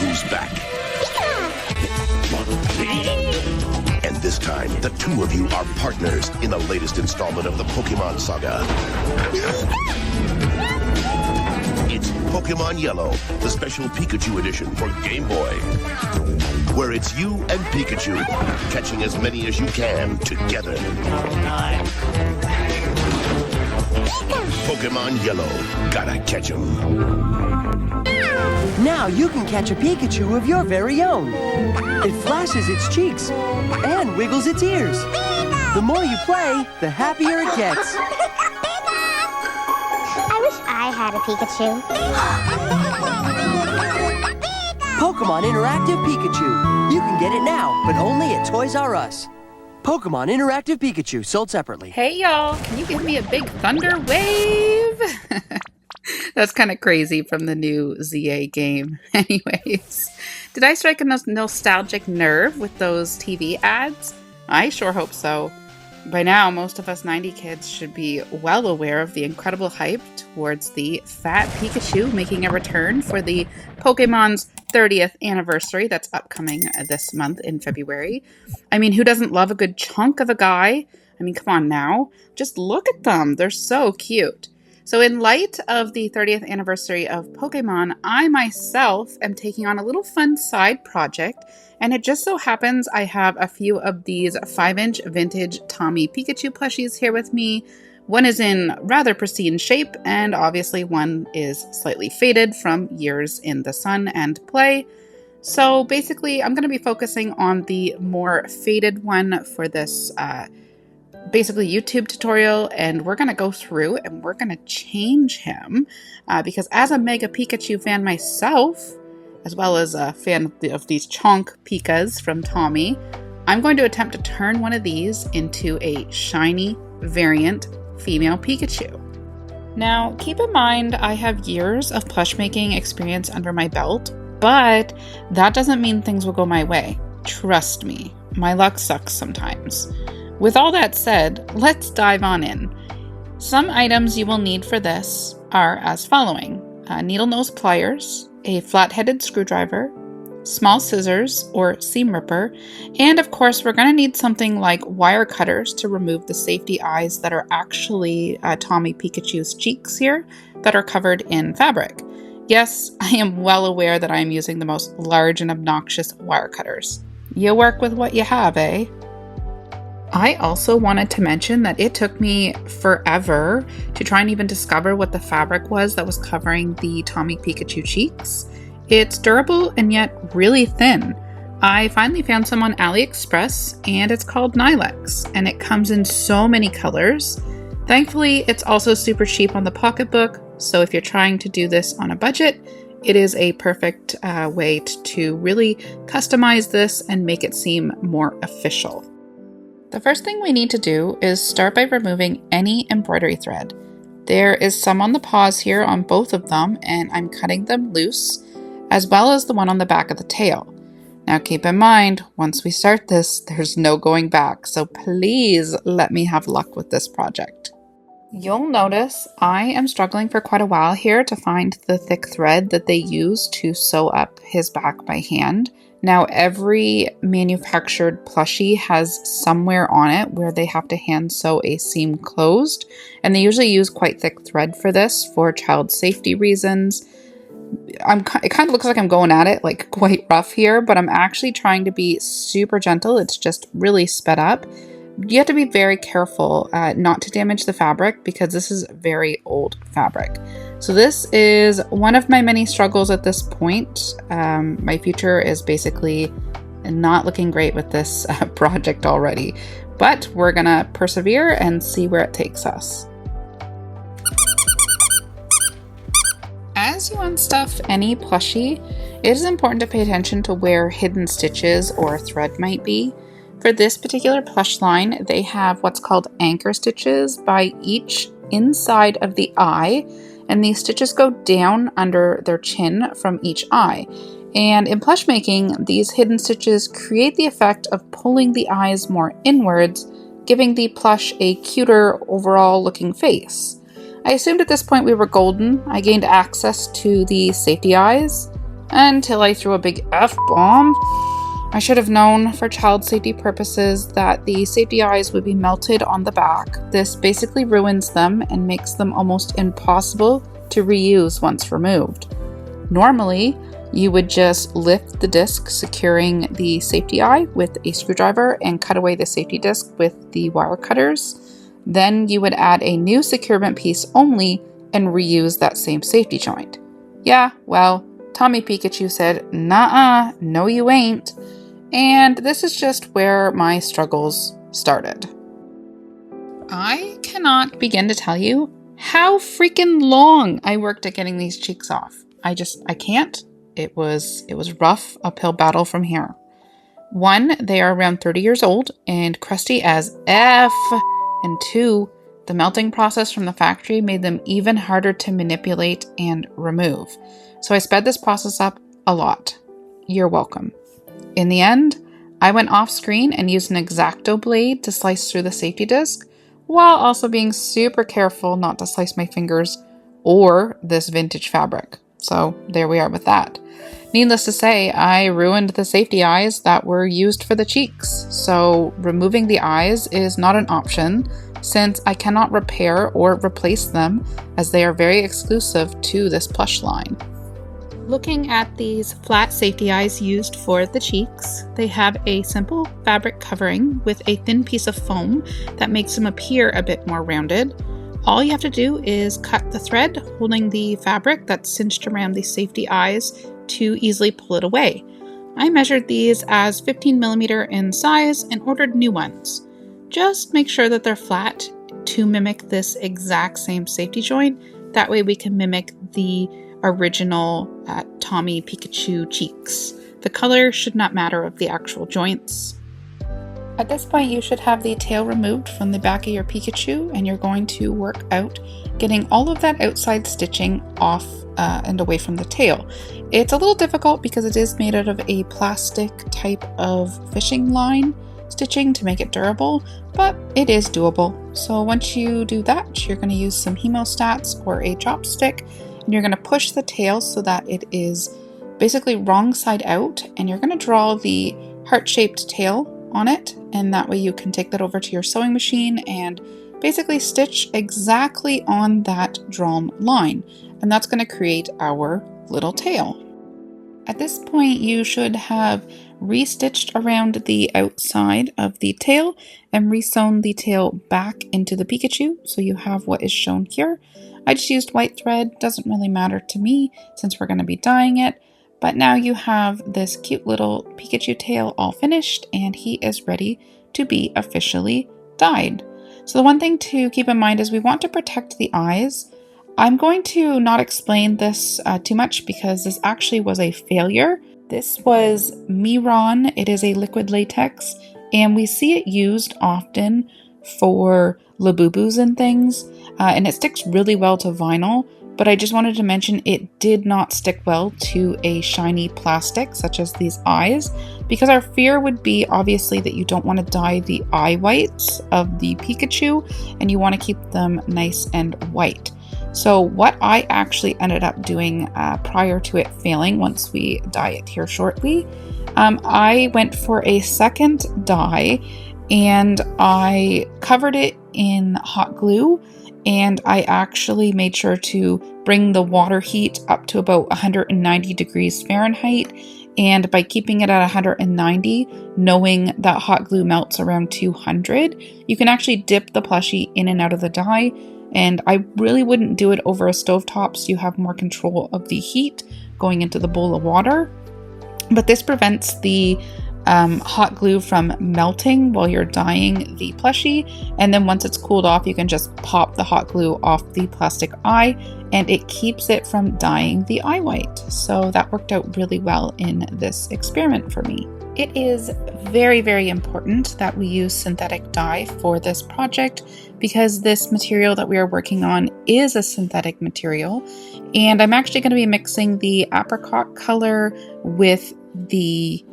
who's back. And this time, the two of you are partners in the latest installment of the Pokemon saga. It's Pokemon Yellow, the special Pikachu edition for Game Boy, where it's you and Pikachu catching as many as you can together. Pokemon Yellow, gotta catch 'em. Now you can catch a Pikachu of your very own. It flashes its cheeks and wiggles its ears. The more you play, the happier it gets. I wish I had a Pikachu. Pokemon Interactive Pikachu. You can get it now, but only at Toys R Us. Pokemon Interactive Pikachu, sold separately. Hey y'all, can you give me a big thunder wave? That's kind of crazy from the new ZA game. Anyways, did I strike a nostalgic nerve with those TV ads? I sure hope so. By now, most of us 90 kids should be well aware of the incredible hype towards the Fat Pikachu making a return for the Pokemon's 30th anniversary that's upcoming this month in February. I mean, who doesn't love a good chunk of a guy? I mean, come on now. Just look at them. They're so cute. So in light of the 30th anniversary of Pokemon, I myself am taking on a little fun side project, and it just so happens I have a few of these 5-inch vintage Tomy Pikachu plushies here with me. One is in rather pristine shape, and obviously one is slightly faded from years in the sun and play. So basically, I'm going to be focusing on the more faded one for this basically YouTube tutorial, and we're going to go through and we're going to change him because as a Mega Pikachu fan myself, as well as a fan of these Chonk Pikas from Tomy, I'm going to attempt to turn one of these into a shiny variant female Pikachu. Now, keep in mind I have years of plush making experience under my belt, but that doesn't mean things will go my way. Trust me, my luck sucks sometimes. With all that said, let's dive on in. Some items you will need for this are as following: needle nose pliers, a flat-headed screwdriver, small scissors or seam ripper, and of course we're going to need something like wire cutters to remove the safety eyes that are actually Tomy Pikachu's cheeks here that are covered in fabric. Yes, I am well aware that I am using the most large and obnoxious wire cutters. You work with what you have, eh? I also wanted to mention that it took me forever to try and even discover what the fabric was that was covering the Tomy Pikachu cheeks. It's durable and yet really thin. I finally found some on AliExpress and it's called Nylex, and it comes in so many colors. Thankfully, it's also super cheap on the pocketbook, so if you're trying to do this on a budget, it is a perfect way to really customize this and make it seem more official. The first thing we need to do is start by removing any embroidery thread. There is some on the paws here on both of them, and I'm cutting them loose, as well as the one on the back of the tail. Now keep in mind, once we start this, there's no going back, so please let me have luck with this project. You'll notice I am struggling for quite a while here to find the thick thread that they use to sew up his back by hand. Now, every manufactured plushie has somewhere on it where they have to hand sew a seam closed, and they usually use quite thick thread for this for child safety reasons. It kind of looks like I'm going at it like quite rough here, but I'm actually trying to be super gentle. It's just really sped up. You have to be very careful not to damage the fabric because this is very old fabric. So this is one of my many struggles at this point. My future is basically not looking great with this project already, but we're gonna persevere and see where it takes us. As you unstuff any plushie, it is important to pay attention to where hidden stitches or thread might be. For this particular plush line, they have what's called anchor stitches by each inside of the eye, and these stitches go down under their chin from each eye. And in plush making, these hidden stitches create the effect of pulling the eyes more inwards, giving the plush a cuter overall looking face. I assumed at this point we were golden. I gained access to the safety eyes. until I threw a big F-bomb. I should have known for child safety purposes that the safety eyes would be melted on the back. This basically ruins them and makes them almost impossible to reuse once removed. Normally, you would just lift the disc securing the safety eye with a screwdriver and cut away the safety disc with the wire cutters. Then you would add a new securement piece only and reuse that same safety joint. Yeah, well, Tomy Pikachu said, "Nuh-uh, no you ain't." And this is just where my struggles started. I cannot begin to tell you how freaking long I worked at getting these cheeks off. I can't. It was rough uphill battle from here. One, they are around 30 years old and crusty as F. And two, the melting process from the factory made them even harder to manipulate and remove. So I sped this process up a lot. You're welcome. In the end, I went off screen and used an X-Acto blade to slice through the safety disc, while also being super careful not to slice my fingers or this vintage fabric. So there we are with that. Needless to say, I ruined the safety eyes that were used for the cheeks. So removing the eyes is not an option since I cannot repair or replace them as they are very exclusive to this plush line. Looking at these flat safety eyes used for the cheeks, they have a simple fabric covering with a thin piece of foam that makes them appear a bit more rounded. All you have to do is cut the thread holding the fabric that's cinched around the safety eyes to easily pull it away. I measured these as 15mm in size and ordered new ones. Just make sure that they're flat to mimic this exact same safety joint. That way we can mimic the original Tomy Pikachu cheeks. The color should not matter of the actual joints. At this point, you should have the tail removed from the back of your Pikachu, and you're going to work out getting all of that outside stitching off and away from the tail. It's a little difficult because it is made out of a plastic type of fishing line stitching to make it durable, but it is doable. So once you do that, you're going to use some hemostats or a chopstick, and you're going to push the tail so that it is basically wrong side out, and you're going to draw the heart-shaped tail on it, and that way you can take that over to your sewing machine and basically stitch exactly on that drawn line, and that's going to create our little tail. At this point, you should have restitched around the outside of the tail and resewn the tail back into the Pikachu, so you have what is shown here. I just used white thread, doesn't really matter to me since we're going to be dyeing it, but now you have this cute little Pikachu tail all finished and he is ready to be officially dyed. So the one thing to keep in mind is we want to protect the eyes. I'm going to not explain this too much because this actually was a failure. This was Miron. It is a liquid latex and we see it used often for Labubus and things, and it sticks really well to vinyl, but I just wanted to mention it did not stick well to a shiny plastic such as these eyes, because our fear would be obviously that you don't want to dye the eye whites of the Pikachu and you want to keep them nice and white. So what I actually ended up doing prior to it failing, once we dye it here shortly, I went for a second dye and I covered it in hot glue, and I actually made sure to bring the water heat up to about 190 degrees Fahrenheit. And by keeping it at 190, knowing that hot glue melts around 200, you can actually dip the plushie in and out of the dye. And I really wouldn't do it over a stovetop so you have more control of the heat going into the bowl of water. But this prevents the hot glue from melting while you're dyeing the plushie, and then once it's cooled off you can just pop the hot glue off the plastic eye and it keeps it from dyeing the eye white. So that worked out really well in this experiment for me. It is very, very important that we use synthetic dye for this project because this material that we are working on is a synthetic material, and I'm actually going to be mixing the apricot color with the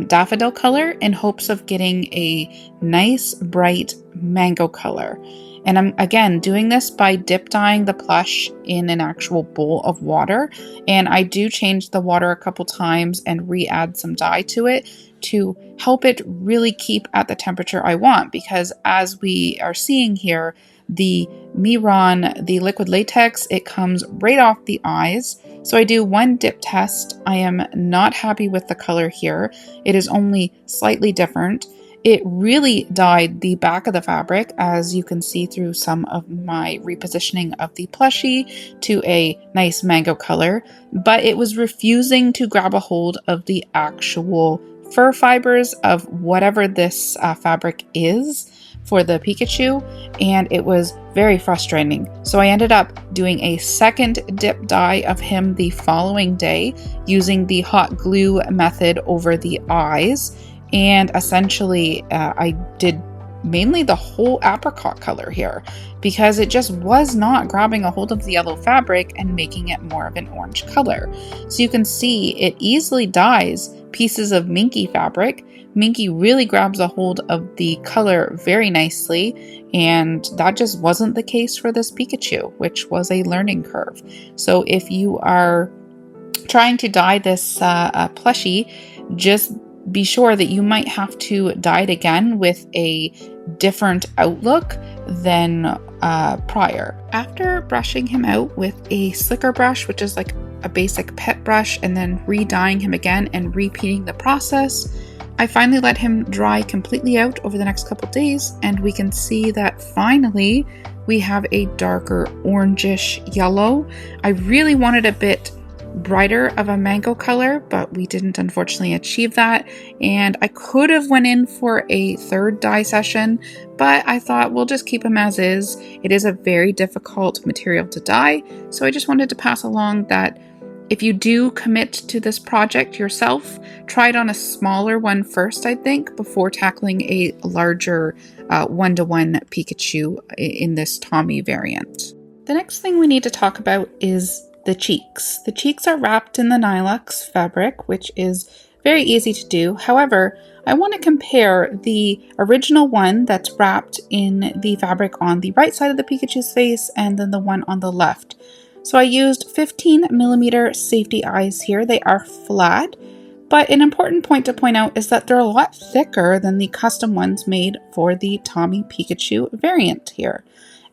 daffodil color in hopes of getting a nice bright mango color. And I'm, again, doing this by dip dyeing the plush in an actual bowl of water. And I do change the water a couple times and re-add some dye to it to help it really keep at the temperature I want. Because as we are seeing here, the Miron, the liquid latex, it comes right off the eyes. So I do one dip test. I am not happy with the color here. It is only slightly different. It really dyed the back of the fabric, as you can see through some of my repositioning of the plushie to a nice mango color, but it was refusing to grab a hold of the actual fur fibers of whatever this fabric is for the Pikachu, and it was very frustrating. So I ended up doing a second dip dye of him the following day using the hot glue method over the eyes. And essentially, I did mainly the whole apricot color here because it just was not grabbing a hold of the yellow fabric and making it more of an orange color. So you can see it easily dyes pieces of Minky fabric. Minky really grabs a hold of the color very nicely, and that just wasn't the case for this Pikachu, which was a learning curve. So if you are trying to dye this plushie, just be sure that you might have to dye it again with a different outlook than prior. After brushing him out with a slicker brush, which is like a basic pet brush, and then re-dyeing him again and repeating the process, I finally let him dry completely out over the next couple days, and we can see that finally we have a darker orangish yellow. I really wanted a bit brighter of a mango color, but we didn't unfortunately achieve that, and I could have went in for a third dye session, but I thought we'll just keep him as is. It is a very difficult material to dye, so I just wanted to pass along that if you do commit to this project yourself, try it on a smaller one first, I think, before tackling a larger one-to-one Pikachu in this Tomy variant. The next thing we need to talk about is the cheeks. The cheeks are wrapped in the Nylox fabric, which is very easy to do. However, I want to compare the original one that's wrapped in the fabric on the right side of the Pikachu's face and then the one on the left. So I used 15mm safety eyes here. They are flat, but an important point to point out is that they're a lot thicker than the custom ones made for the Tomy Pikachu variant here.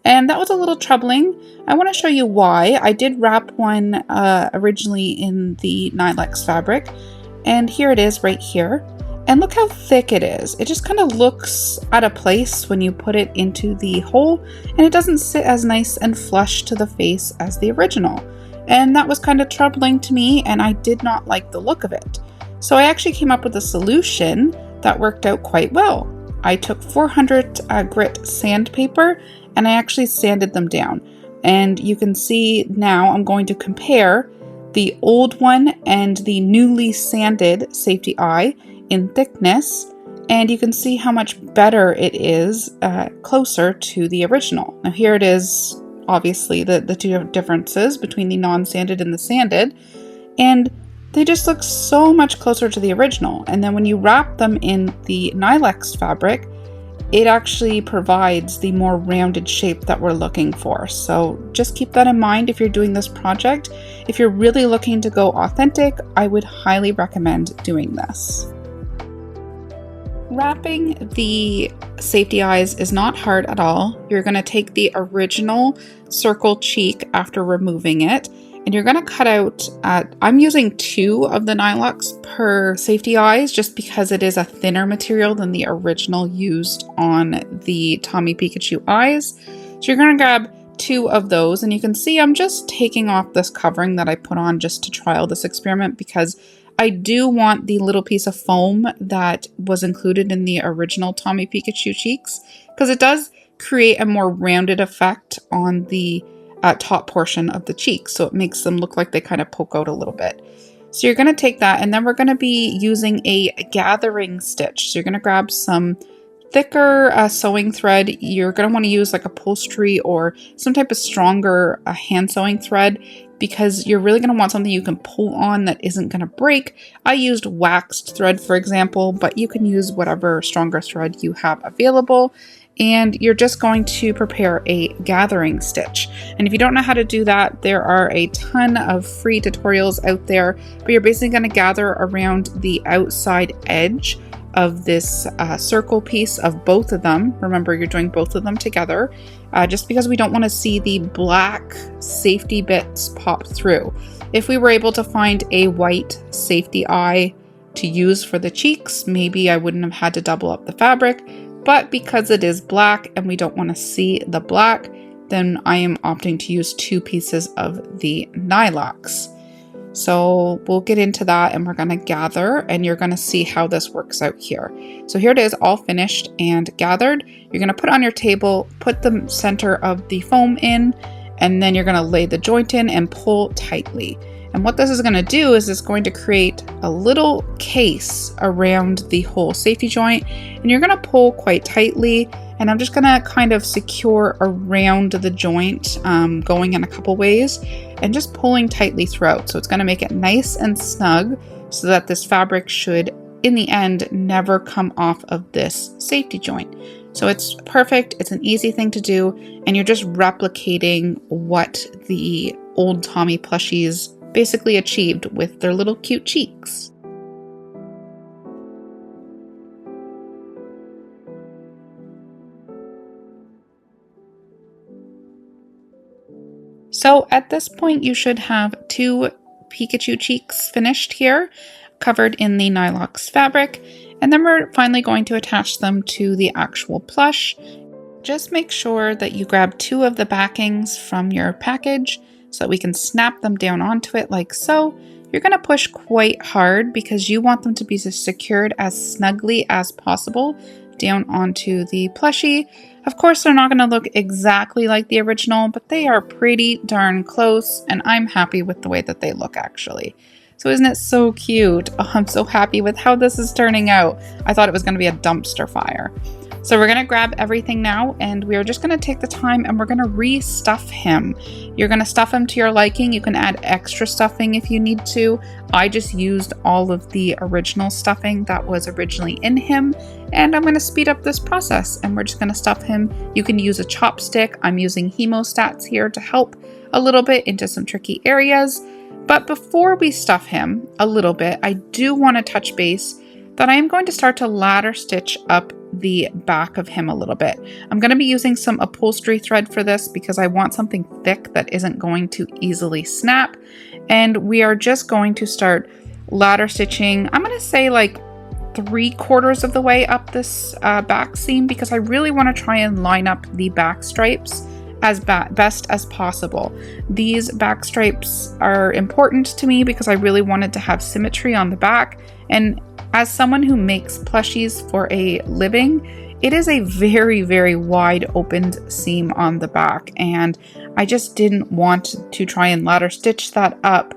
And that was a little troubling. I want to show you why. I did wrap one originally in the Nylox fabric, and here it is right here. And look how thick it is. It just kind of looks out of place when you put it into the hole, and it doesn't sit as nice and flush to the face as the original. And that was kind of troubling to me, and I did not like the look of it. So I actually came up with a solution that worked out quite well. I took 400 grit sandpaper, and I actually sanded them down. And you can see now I'm going to compare the old one and the newly sanded safety eye in thickness, and you can see how much better it is closer to the original. Now here it is, obviously the two differences between the non-sanded and the sanded, and they just look so much closer to the original. And then when you wrap them in the Nylox fabric, it actually provides the more rounded shape that we're looking for. So just keep that in mind if you're doing this project. If you're really looking to go authentic, I would highly recommend doing this. Wrapping the safety eyes is not hard at all. You're going to take the original circle cheek after removing it, and you're going to cut out, I'm using 2 of the Nylox per safety eyes just because it is a thinner material than the original used on the Tomy Pikachu eyes. So you're going to grab 2 of those, and you can see I'm just taking off this covering that I put on just to trial this experiment because I do want the little piece of foam that was included in the original Tomy Pikachu cheeks, because it does create a more rounded effect on the top portion of the cheeks, so it makes them look like they kind of poke out a little bit. So you're going to take that, and then we're going to be using a gathering stitch. So you're going to grab some thicker sewing thread. You're going to want to use like upholstery or some type of stronger hand sewing thread, because you're really going to want something you can pull on that isn't going to break. I used waxed thread, for example, but you can use whatever stronger thread you have available. and you're just going to prepare a gathering stitch. And if you don't know how to do that, there are a ton of free tutorials out there, but you're basically going to gather around the outside edge of this circle piece of both of them. Remember, you're doing both of them together, just because we don't want to see the black safety bits pop through. If we were able to find a white safety eye to use for the cheeks, maybe I wouldn't have had to double up the fabric, but because it is black and we don't want to see the black, then I am opting to use 2 pieces of the nylox. So we'll get into that, and we're going to gather, and you're going to see how this works out here. So here it is, all finished and gathered. You're going to put it on your table, put the center of the foam in, and then you're going to lay the joint in and pull tightly. And what this is going to do is it's going to create a little case around the whole safety joint, and you're going to pull quite tightly. And I'm just going to kind of secure around the joint, going in a couple ways and just pulling tightly throughout. So it's going to make it nice and snug so that this fabric should, in the end, never come off of this safety joint. So it's perfect. It's an easy thing to do, and you're just replicating what the old Tomy plushies basically achieved with their little cute cheeks. So at this point, you should have 2 Pikachu cheeks finished here, covered in the nylox fabric, and then we're finally going to attach them to the actual plush. Just make sure that you grab 2 of the backings from your package so that we can snap them down onto it like so. You're going to push quite hard because you want them to be secured as snugly as possible down onto the plushie. Of course, they're not going to look exactly like the original, but they are pretty darn close, and I'm happy with the way that they look actually. So isn't it so cute? Oh, I'm so happy with how this is turning out. I thought it was going to be a dumpster fire. So we're going to grab everything now, and we're just going to take the time and we're going to re-stuff him. You're going to stuff him to your liking. You can add extra stuffing if you need to. I just used all of the original stuffing that was originally in him, and I'm going to speed up this process, and we're just going to stuff him. You can use a chopstick. I'm using hemostats here to help a little bit into some tricky areas. But before we stuff him a little bit, I do want to touch base that I am going to start to ladder stitch up the back of him a little bit. I'm going to be using some upholstery thread for this because I want something thick that isn't going to easily snap. And we are just going to start ladder stitching, I'm going to say like 3/4 of the way up this back seam, because I really want to try and line up the back stripes as best as possible. These back stripes are important to me because I really wanted to have symmetry on the back, and as someone who makes plushies for a living, it is a very, very wide opened seam on the back, and I just didn't want to try and ladder stitch that up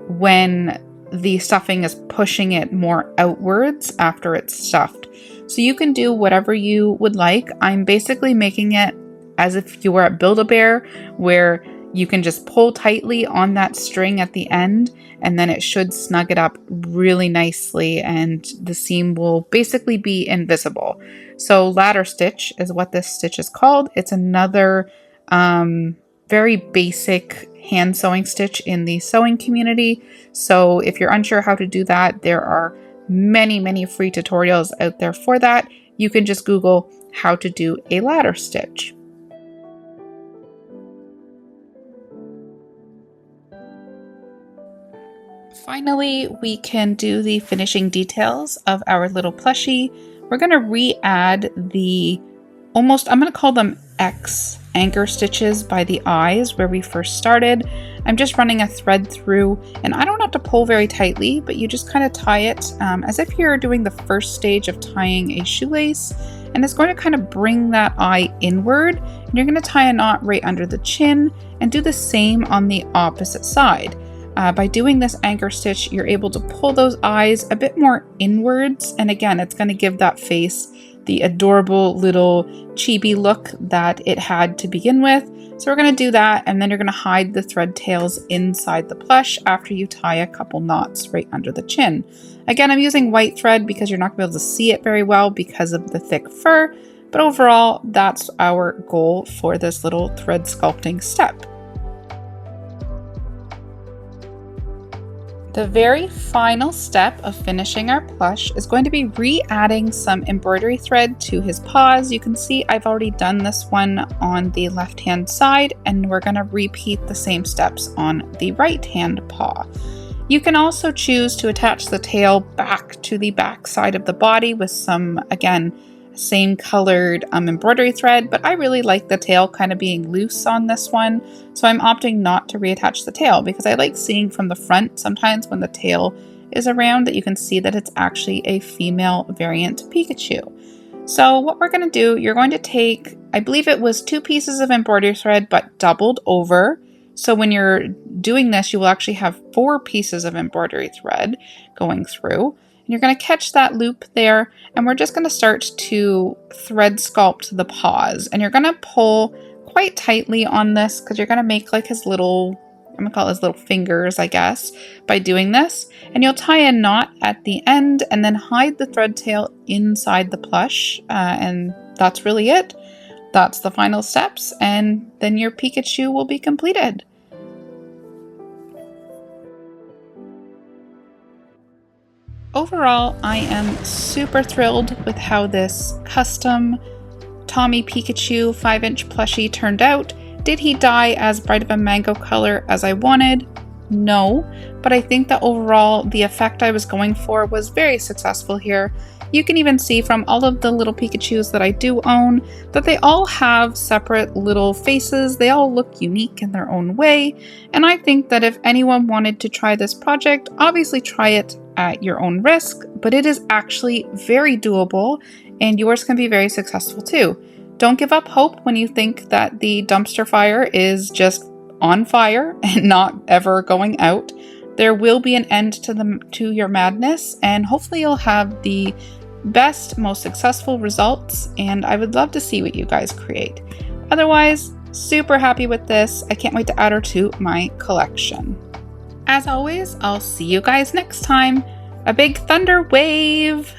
when the stuffing is pushing it more outwards after it's stuffed. So you can do whatever you would like. I'm basically making it as if you were at Build-A-Bear, where you can just pull tightly on that string at the end, and then it should snug it up really nicely, and the seam will basically be invisible. So ladder stitch is what this stitch is called. It's another very basic hand sewing stitch in the sewing community. So if you're unsure how to do that, there are many, many free tutorials out there for that. You can just Google how to do a ladder stitch. Finally, we can do the finishing details of our little plushie. We're going to re-add the I'm going to call them X anchor stitches by the eyes where we first started. I'm just running a thread through, and I don't have to pull very tightly, but you just kind of tie it as if you're doing the first stage of tying a shoelace, and it's going to kind of bring that eye inward, and you're going to tie a knot right under the chin and do the same on the opposite side. By doing this anchor stitch, you're able to pull those eyes a bit more inwards, and again, it's going to give that face the adorable little chibi look that it had to begin with. So we're going to do that, and then you're going to hide the thread tails inside the plush after you tie a couple knots right under the chin. Again, I'm using white thread because you're not going to be able to see it very well because of the thick fur, But overall, that's our goal for this little thread sculpting step. The very final step of finishing our plush is going to be re-adding some embroidery thread to his paws. You can see I've already done this one on the left-hand side, and we're going to repeat the same steps on the right-hand paw. You can also choose to attach the tail back to the back side of the body with some, again, same colored embroidery thread, but I really like the tail kind of being loose on this one, so I'm opting not to reattach the tail because I like seeing from the front sometimes when the tail is around that you can see that it's actually a female variant Pikachu. So what we're going to do, you're going to take, I believe it was 2 pieces of embroidery thread but doubled over. So when you're doing this, you will actually have 4 pieces of embroidery thread going through. And you're going to catch that loop there, and we're just going to start to thread sculpt the paws. And you're going to pull quite tightly on this because you're going to make like his little, I'm going to call it his little fingers, I guess, by doing this. And you'll tie a knot at the end and then hide the thread tail inside the plush. And that's really it. That's the final steps, and then your Pikachu will be completed. Overall, I am super thrilled with how this custom Tomy Pikachu 5-inch plushie turned out. Did he dye as bright of a mango color as I wanted? No, but I think that overall the effect I was going for was very successful here. You can even see from all of the little Pikachus that I do own that they all have separate little faces. They all look unique in their own way, and I think that if anyone wanted to try this project, obviously try it at your own risk, but it is actually very doable and yours can be very successful too. Don't give up hope when you think that the dumpster fire is just on fire and not ever going out. There will be an end to your madness, and hopefully you'll have the best, most successful results, and I would love to see what you guys create. Otherwise, super happy with this. I can't wait to add her to my collection. As always, I'll see you guys next time. A big thunder wave!